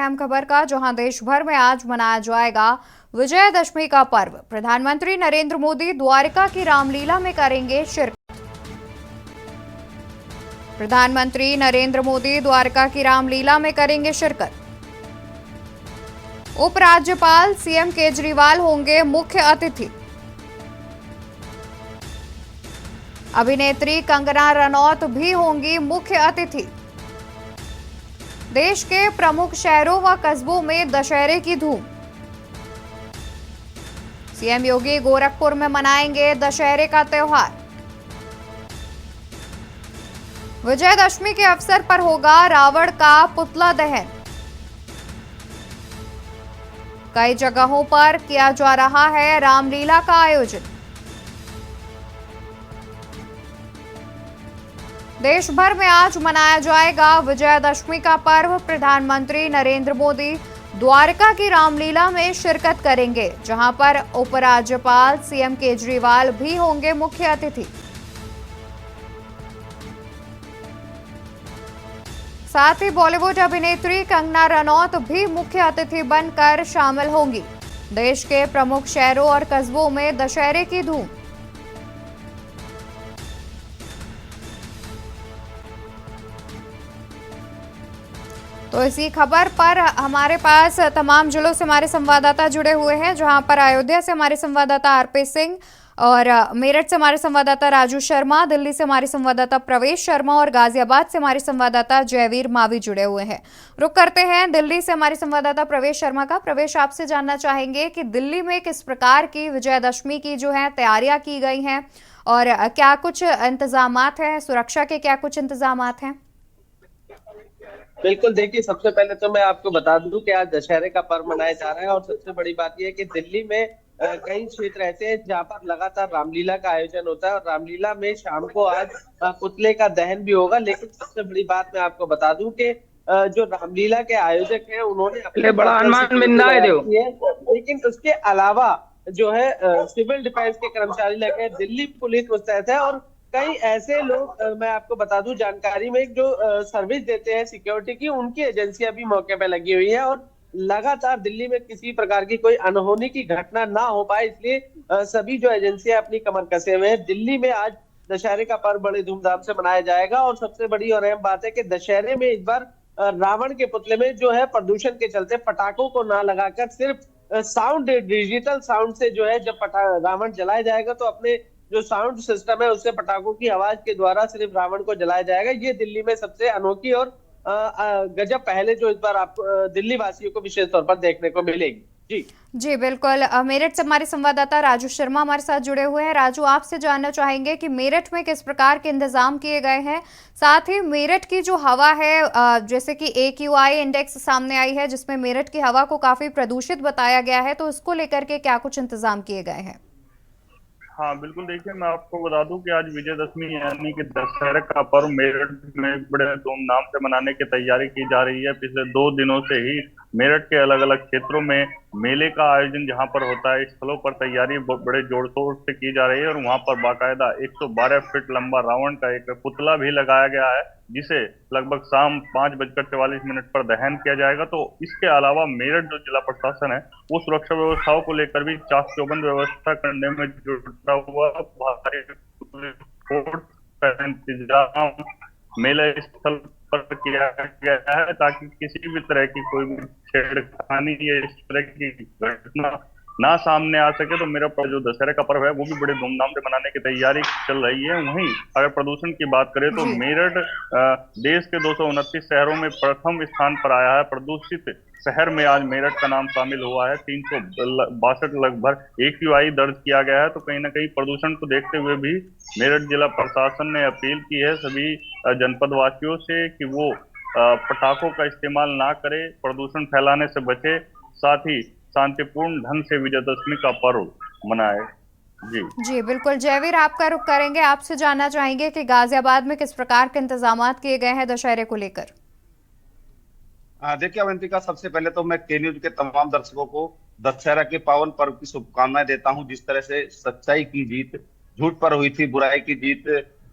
अहम खबर का, जहां देश भर में आज मनाया जाएगा विजयदशमी का पर्व। प्रधानमंत्री नरेंद्र मोदी द्वारका की रामलीला में करेंगे शिरकत। प्रधानमंत्री नरेंद्र मोदी द्वारका की रामलीला में करेंगे शिरकत। उपराज्यपाल सीएम केजरीवाल होंगे मुख्य अतिथि। अभिनेत्री कंगना रनौत भी होंगी मुख्य अतिथि। देश के प्रमुख शहरों व कस्बों में दशहरे की धूम। सीएम योगी गोरखपुर में मनाएंगे दशहरे का त्योहार। विजयदशमी के अवसर पर होगा रावण का पुतला दहन। कई जगहों पर किया जा रहा है रामलीला का आयोजन। देश भर में आज मनाया जाएगा विजयदशमी का पर्व। प्रधानमंत्री नरेंद्र मोदी द्वारका की रामलीला में शिरकत करेंगे, जहां पर उपराज्यपाल सीएम केजरीवाल भी होंगे मुख्य अतिथि। साथ ही बॉलीवुड अभिनेत्री कंगना रनौत भी मुख्य अतिथि बनकर शामिल होंगी। देश के प्रमुख शहरों और कस्बों में दशहरे की धूम। तो इसी खबर पर हमारे पास तमाम जिलों से हमारे संवाददाता जुड़े हुए हैं, जहां पर अयोध्या से हमारे संवाददाता आरपी सिंह और मेरठ से हमारे संवाददाता राजू शर्मा, दिल्ली से हमारे संवाददाता प्रवेश शर्मा और गाजियाबाद से हमारे संवाददाता जयवीर मावी जुड़े हुए हैं। रुक करते हैं दिल्ली से हमारे संवाददाता प्रवेश शर्मा का। प्रवेश, आपसे जानना चाहेंगे कि दिल्ली में किस प्रकार की विजयदशमी की जो है तैयारियां की गई हैं और क्या कुछ इंतजामात हैं, सुरक्षा के क्या कुछ इंतजामात हैं? बिल्कुल, देखिए, सबसे पहले तो मैं आपको बता दूं कि आज दशहरे का पर्व मनाया जा रहा है और सबसे बड़ी बात यह है कि दिल्ली में कई क्षेत्र ऐसे हैं जहां पर लगातार रामलीला का आयोजन होता है और रामलीला में शाम को आज पुतले का दहन भी होगा। लेकिन सबसे बड़ी बात मैं आपको बता दूं कि जो रामलीला के आयोजक हैं उन्होंने अपने बड़ा अनुमान मिंदा है लेकिन उसके अलावा जो है सिविल डिफेंस के कर्मचारी लगे, दिल्ली पुलिस मुस्तैद है और कई ऐसे लोग मैं आपको बता दूं जानकारी में जो सर्विस देते हैं सिक्योरिटी की, उनकी एजेंसियां भी मौके पे लगी हुई है और लगातार दिल्ली में किसी प्रकार की कोई अनहोनी की घटना ना हो पाए, इसलिए सभी जो एजेंसियां अपनी कमर कसे हुए हैं। दिल्ली में आज दशहरे का पर्व बड़े धूमधाम से मनाया जाएगा और सबसे बड़ी और अहम बात है कि दशहरे में इस बार रावण के पुतले में जो है प्रदूषण के चलते पटाखों को ना लगाकर सिर्फ साउंड, डिजिटल साउंड से जो है जब रावण जलाया जाएगा तो अपने जो साउंड सिस्टम है उससे पटाखों की आवाज के द्वारा सिर्फ रावण को जलाया जाएगा। ये दिल्ली में सबसे अनोखी और गजब पहले जो इस बार आपको दिल्ली वासियों को विशेष तौर पर देखने को मिलेगी। जी जी बिल्कुल। मेरठ से हमारे संवाददाता राजू शर्मा हमारे साथ जुड़े हुए हैं। राजू, आपसे जानना चाहेंगे कि मेरठ में किस प्रकार के इंतजाम किए गए हैं, साथ ही मेरठ की जो हवा है, जैसे कि AQI इंडेक्स सामने आई है जिसमें मेरठ की हवा को काफी प्रदूषित बताया गया है, तो इसको लेकर के क्या कुछ इंतजाम किए गए हैं? हाँ बिल्कुल, देखिए, मैं आपको बता दूं कि आज विजयदशमी यानी कि दशहरा का पर्व मेरठ में बड़े धूमधाम से मनाने की तैयारी की जा रही है। पिछले 2 दिनों से ही मेरठ के अलग अलग क्षेत्रों में मेले का आयोजन जहां पर होता है, स्थलों पर तैयारी बड़े जोर शोर से की जा रही है और वहां पर बाकायदा 112 फीट लंबा रावण का एक पुतला भी लगाया गया है, जिसे लगभग शाम 5:44 पर दहन किया जाएगा। तो इसके अलावा मेरठ जो जिला प्रशासन है वो सुरक्षा व्यवस्थाओं को लेकर भी चाक चौबंद व्यवस्था करने में जुटा हुआ। भारी पुलिस फोर्स का इंतजाम मेला स्थल पर किया गया है ताकि किसी भी तरह की कोई भी छेड़खानी या इस तरह की घटना ना सामने आ सके। तो मेरा जो दशहरे का पर्व है वो भी बड़े धूमधाम से मनाने की तैयारी चल रही है। वहीं अगर प्रदूषण की बात करें तो मेरठ देश के 229 शहरों में प्रथम स्थान पर आया है। प्रदूषित शहर में आज मेरठ का नाम शामिल हुआ है। 362 लगभग AQI दर्ज किया गया है। तो कहीं ना कहीं प्रदूषण को देखते हुए भी मेरठ जिला प्रशासन ने अपील की है सभी जनपद वासियों से कि वो पटाखों का इस्तेमाल ना करें, प्रदूषण फैलाने से बचे, साथ ही शांतिपूर्ण ढंग से विजयदशमी का पर्व मनाए। जी बिल्कुल। जयवीर, आपका रुख करेंगे, आपसे जानना चाहेंगे कि गाजियाबाद में किस प्रकार के इंतजाम किए गए हैं दशहरे को लेकर? देखिए अवंतिका, सबसे पहले तो मैं के न्यूज के तमाम दर्शकों को दशहरा के पावन पर्व की शुभकामनाएं देता हूं। जिस तरह से सच्चाई की जीत झूठ पर हुई थी, बुराई की जीत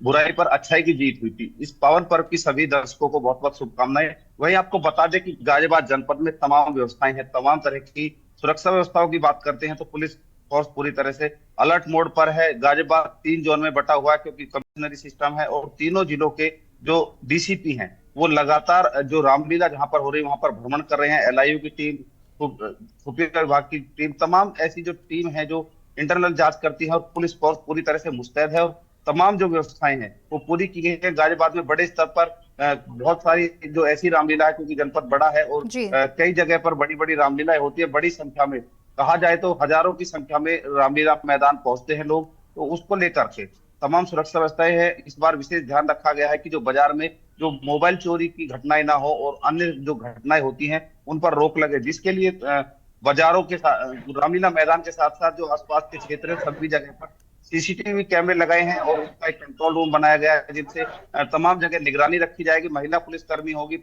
बुराई पर अच्छाई की जीत हुई थी। इस पावन पर्व की सभी दर्शकों को बहुत बहुत शुभकामनाएं। वहीं आपको बता दें कि गाजियाबाद जनपद में तमाम व्यवस्थाएं हैं, तमाम तरह की सुरक्षा व्यवस्थाओं की बात करते हैं तो पुलिस फोर्स पूरी तरह से अलर्ट मोड पर है। गाजियाबाद 3 जोन में बटा हुआ है क्योंकि कमिश्नरी सिस्टम है, और तीनों जिलों के जो डीसीपी हैं वो लगातार जो रामलीला जहां पर हो रही है वहां पर भ्रमण कर रहे हैं। एलआईयू की टीम, खुफिया विभाग की टीम, तमाम ऐसी जो टीम है जो इंटरनल जांच करती है, और पुलिस फोर्स पूरी तरह से मुस्तैद है, और तमाम जो व्यवस्थाएं हैं वो पूरी की गई है। गाजियाबाद में बड़े स्तर पर बहुत सारी जो ऐसी रामलीला है, क्योंकि जनपद बड़ा है और जी कई जगह पर बड़ी बड़ी रामलीलाएं होती है, बड़ी संख्या में, कहा जाए तो हजारों की संख्या में रामलीला मैदान पहुंचते हैं लोग। तो उसको लेकर के तमाम सुरक्षा व्यवस्थाएं है। इस बार विशेष ध्यान रखा गया है कि जो बाजार में जो मोबाइल चोरी की घटनाएं ना हो और अन्य जो घटनाएं होती हैं उन पर रोक लगे, जिसके लिए बाजारों के साथ, रामलीला मैदान के साथ साथ जो आसपास के क्षेत्र है सभी जगह पर सीसीटीवी कैमरे लगाए हैं, और उसका एक कंट्रोल रूम बनाया गया है जिनसे तमाम जगह निगरानी रखी जाएगी। महिला पुलिसकर्मी होगी,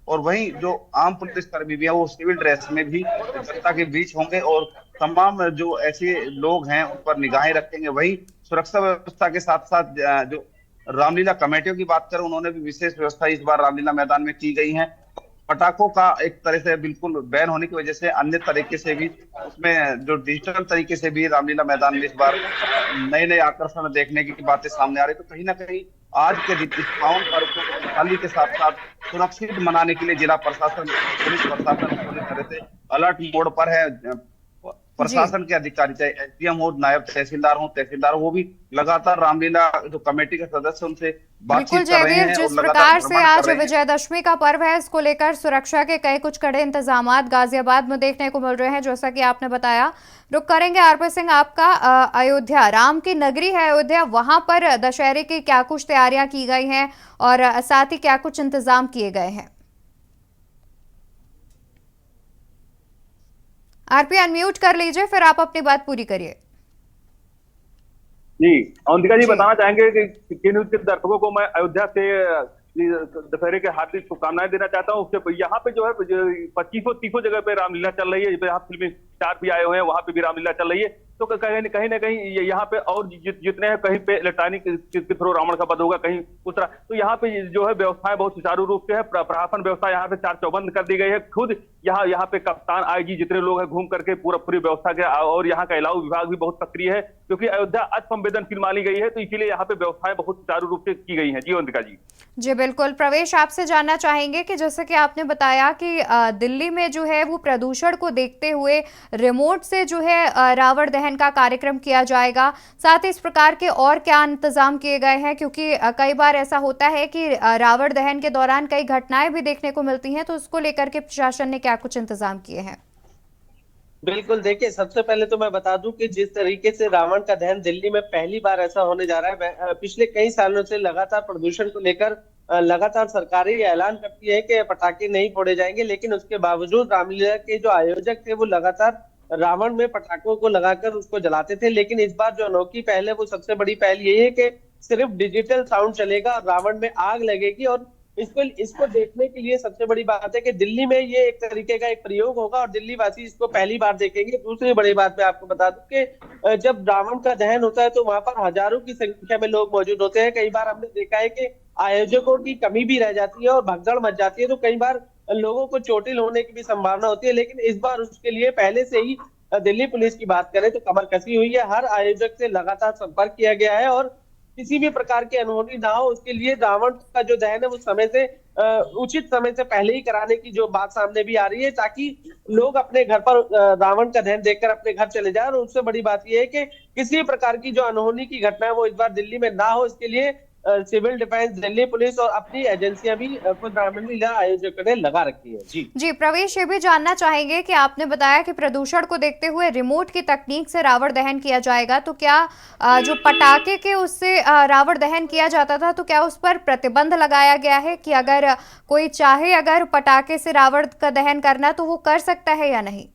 और वहीं जो आम पुलिसकर्मी भी है वो सिविल ड्रेस में भी जनता के बीच होंगे, और तमाम जो ऐसे लोग हैं उन पर निगाहें रखेंगे। वहीं सुरक्षा व्यवस्था के साथ साथ जो रामलीला कमेटियों की बात करें, उन्होंने भी विशेष व्यवस्था इस बार रामलीला मैदान में की गई है। पटाखों का एक तरह से बिल्कुल बैन होने की वजह से अन्य तरीके से भी उसमें जो डिजिटल तरीके से भी रामलीला मैदान में इस बार नए नए आकर्षण देखने की बातें सामने आ रही। तो कहीं ना कहीं आज के दिन इस पावन पर्व को खुशहाली के साथ साथ सुरक्षित मनाने के लिए जिला प्रशासन, पुलिस प्रशासन पूरी तरह से अलर्ट मोड पर है। जी प्रशासन के अधिकारी, चाहे एसडीएम हो, नायब तहसीलदार हो, वो भी लगातार रामलीला जो कमेटी के सदस्य उनसे बिल्कुल बातचीत कर रहे जयवीर, हैं और जिस लगातार प्रकार से भ्रमण कर आज रहे हैं। विजयदशमी का पर्व है, इसको लेकर सुरक्षा के कई कुछ कड़े इंतजामात गाजियाबाद में देखने को मिल रहे हैं, जैसा कि आपने बताया। रुक करेंगे आरपी सिंह आपका। अयोध्या, राम की नगरी है अयोध्या, वहां पर दशहरे की क्या कुछ तैयारियां की गई हैं और साथ ही क्या कुछ इंतजाम किए गए हैं? आरपी अनम्यूट कर लीजिए, फिर आप अपनी बात पूरी करिए। जी, अवंतिका जी जी बताना चाहेंगे कि के न्यूज के दर्शकों को मैं अयोध्या से दशहरे के हार्दिक शुभकामनाएं देना चाहता हूँ। उससे यहाँ पे जो है 2500-30 जगह पे रामलीला चल रही है। यहाँ फिल्मी स्टार भी आए हुए हैं, वहां पे भी रामलीला चल रही है। तो कहीं ना कहीं यहाँ पे और जितने हैं, कहीं पे इलेक्ट्रॉनिक के थ्रू रावण का वध होगा, कहीं उस तरह। तो यहाँ पे जो है व्यवस्थाएं बहुत सुचारू रूप से है। प्रशासन व्यवस्था यहाँ पे 4 चौबंद कर दी गई है। खुद यहाँ पे कप्तान, आईजी, जितने लोग हैं, घूम करके पूरी व्यवस्था के, और यहाँ का इलाऊ विभाग भी बहुत सक्रिय है, क्योंकि अयोध्या अतिसंवेदनशील मानी गई है। तो इसीलिए यहाँ पे व्यवस्थाएं बहुत सुचारू रूप से की गई है। जी अवंतिका जी। जी बिल्कुल। प्रवेश, आपसे जानना चाहेंगे कि जैसे कि आपने बताया कि दिल्ली में जो है वो प्रदूषण को देखते हुए रिमोट से जो है रावण दहन का कार्यक्रम किया जाएगा, साथ ही इस प्रकार के और क्या इंतजाम किए गए हैं? क्योंकि कई बार ऐसा होता है कि रावण दहन के दौरान कई घटनाएं भी देखने को मिलती हैं, तो उसको लेकर के प्रशासन ने क्या कुछ इंतजाम किए हैं? बिल्कुल, देखिए सबसे पहले तो मैं बता दूं कि जिस तरीके से रावण का दहन दिल्ली में पहली बार ऐसा होने जा रहा है। पिछले कई सालों से लगातार प्रदूषण को लेकर लगातार सरकारें ये ऐलान करती है कि पटाखे नहीं फोड़े जाएंगे, लेकिन उसके बावजूद रामलीला के जो आयोजक थे वो लगातार रावण में पटाखों को लगाकर उसको जलाते थे। लेकिन इस बार जो अनोखी पहल है, वो सबसे बड़ी पहल यही है कि सिर्फ डिजिटल साउंड चलेगा और रावण में आग लगेगी। और इसको देखने के लिए सबसे बड़ी बात है कि दिल्ली में ये एक तरीके का एक प्रयोग होगा और दिल्ली वासी इसको पहली बार देखेंगे। दूसरी बड़ी बात मैं आपको बता दूं कि जब रावण का दहन होता है तो वहां पर हजारों की संख्या में लोग मौजूद होते हैं। कई बार हमने देखा है कि आयोजकों की कमी भी रह जाती है और भगदड़ मच जाती है, तो कई बार लोगों को चोटिल होने की भी संभावना होती है। लेकिन इस बार उसके लिए पहले से ही दिल्ली पुलिस की बात करें तो कमर कसी हुई है। हर आयोजक से लगातार संपर्क किया गया है और किसी भी प्रकार की अनहोनी ना हो उसके लिए रावण का जो दहन है वो समय से उचित समय से पहले ही कराने की जो बात सामने भी आ रही है, ताकि लोग अपने घर पर रावण का दहन देखकर अपने घर चले जाए। और उससे बड़ी बात यह है कि किसी प्रकार की जो अनहोनी की घटना है वो इस बार दिल्ली में ना हो, इसके लिए सिविल डिफेंस, दिल्ली पुलिस और अपनी एजेंसियां भी खुद रामलीला आयोजकों ने लगा रखी है। जी प्रवेश, ये भी जानना चाहेंगे कि आपने बताया कि प्रदूषण को देखते हुए रिमोट की तकनीक से रावण दहन किया जाएगा, तो क्या जो पटाखे के उससे रावण दहन किया जाता था, तो क्या उस पर प्रतिबंध लगाया गया है कि अगर कोई चाहे अगर पटाखे से रावण का दहन करना तो वो कर सकता है या नहीं?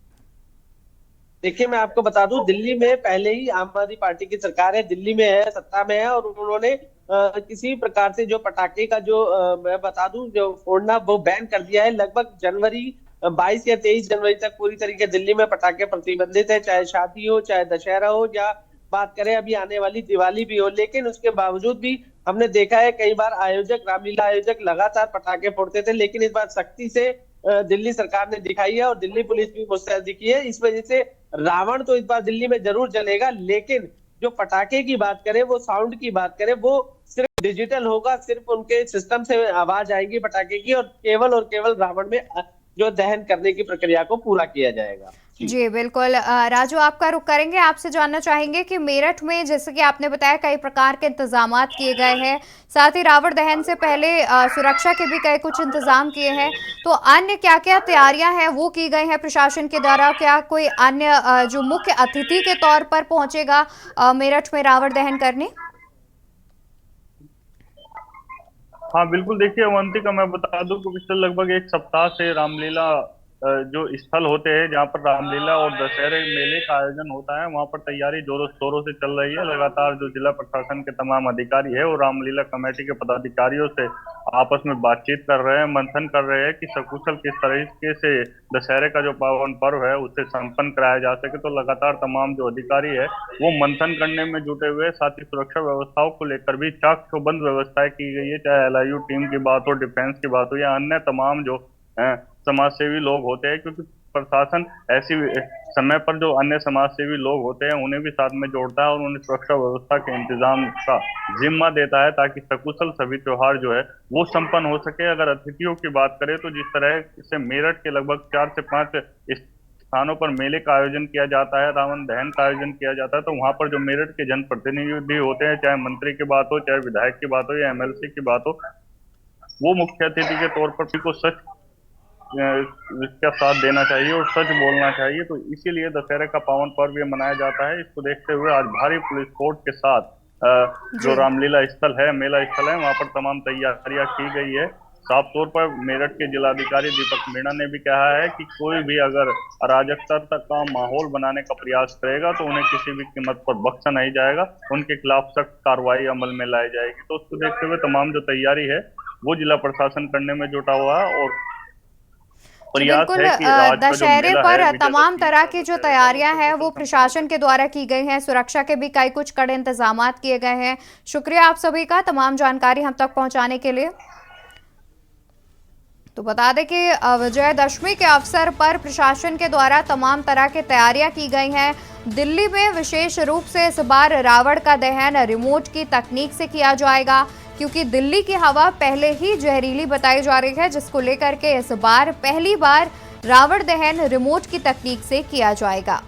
देखिए, मैं आपको बता दूं, दिल्ली में पहले ही आम आदमी पार्टी की सरकार है, दिल्ली में है, सत्ता में है, और उन्होंने किसी प्रकार से जो पटाखे का जो मैं बता दूं जो फोड़ना वो बैन कर दिया है। लगभग जनवरी 22 या 23 जनवरी तक पूरी तरीके दिल्ली में पटाखे प्रतिबंधित है, चाहे शादी हो, चाहे दशहरा हो, या बात करें, अभी आने वाली दिवाली भी हो, लेकिन उसके बावजूद भी हमने देखा है कई बार आयोजक, रामलीला आयोजक लगातार पटाखे फोड़ते थे, लेकिन इस बार सख्ती से दिल्ली सरकार ने दिखाई है और दिल्ली पुलिस भी मुस्तैद दिखी है। इस वजह से रावण तो इस बार दिल्ली में जरूर जलेगा, लेकिन जो पटाखे की बात करें, वो साउंड की बात करें, वो सिर्फ डिजिटल होगा, सिर्फ उनके सिस्टम से आवाज आएगी पटाखे की, और केवल रावण में जो दहन करने की प्रक्रिया को पूरा किया जाएगा। जी बिल्कुल। राजू, आपका रुख करेंगे, आपसे जानना चाहेंगे कि मेरठ में जैसे कि आपने बताया कई प्रकार के इंतजामात किए गए हैं, साथ ही रावण दहन से पहले सुरक्षा के भी कई कुछ इंतजाम किए हैं, तो अन्य क्या क्या तैयारियां हैं वो की गई हैं प्रशासन के द्वारा? क्या कोई अन्य जो मुख्य अतिथि के तौर पर पहुंचेगा मेरठ में रावण दहन करने? हाँ बिल्कुल, देखिए अवंतिका, मैं बता दूं कि पिछले लगभग एक सप्ताह से रामलीला जो स्थल होते हैं जहाँ पर रामलीला और दशहरे मेले का आयोजन होता है, वहाँ पर तैयारी जोरों शोरों से चल रही है। लगातार जो जिला प्रशासन के तमाम अधिकारी है वो रामलीला कमेटी के पदाधिकारियों से आपस में बातचीत कर रहे हैं, मंथन कर रहे हैं कि सकुशल किस तरीके से दशहरे का जो पावन पर्व है उसे संपन्न कराया जा सके। तो लगातार तमाम जो अधिकारी है वो मंथन करने में जुटे हुए, साथ ही सुरक्षा व्यवस्थाओं को लेकर भी चाक चौबंद व्यवस्थाएं की गई है, चाहे LIU टीम की बात हो, डिफेंस की बात हो या अन्य तमाम जो समाज सेवी लोग होते हैं, क्योंकि प्रशासन ऐसी समय पर जो अन्य समाज सेवी लोग होते हैं उन्हें भी साथ में जोड़ता है और उन्हें सुरक्षा व्यवस्था के इंतजाम का जिम्मा देता है, ताकि सकुशल सभी त्योहार जो है वो संपन्न हो सके। अगर अतिथियों की बात करें तो जिस तरह से मेरठ के लगभग 4 से 5 स्थानों पर मेले का आयोजन किया जाता है, रावण दहन का आयोजन किया जाता है, तो वहां पर जो मेरठ के जनप्रतिनिधि होते हैं, चाहे मंत्री की बात हो, चाहे विधायक की बात हो या MLC की बात हो, वो मुख्य अतिथि के तौर पर को सच इसका साथ देना चाहिए और सच बोलना चाहिए। तो इसीलिए दशहरे का पावन पर्व ये मनाया जाता है। इसको देखते हुए आज भारी पुलिस फोर्स के साथ जो रामलीला स्थल है, मेला स्थल है, वहां पर तमाम तैयारियां की गई है। साफ तौर पर मेरठ के जिलाधिकारी दीपक मीणा ने भी कहा है कि कोई भी अगर अराजकता का माहौल बनाने का प्रयास करेगा तो उन्हें किसी भी कीमत पर बख्शा नहीं जाएगा, उनके खिलाफ सख्त कार्रवाई अमल में लाई जाएगी। तो उसको देखते हुए तमाम जो तैयारी है वो जिला प्रशासन करने में जुटा हुआ है और बिल्कुल। दशहरे पर तमाम तरह की जो तैयारियां हैं वो प्रशासन के द्वारा की गई हैं, सुरक्षा के भी कई कुछ कड़े इंतजामात किए गए हैं। शुक्रिया आप सभी का तमाम जानकारी हम तक पहुंचाने के लिए। तो बता दें कि विजयदशमी के अवसर पर प्रशासन के द्वारा तमाम तरह की तैयारियां की गई हैं। दिल्ली में विशेष रूप से इस बार रावण का दहन रिमोट की तकनीक से किया जाएगा, क्योंकि दिल्ली की हवा पहले ही जहरीली बताई जा रही है, जिसको लेकर के इस बार पहली बार रावण दहन रिमोट की तकनीक से किया जाएगा।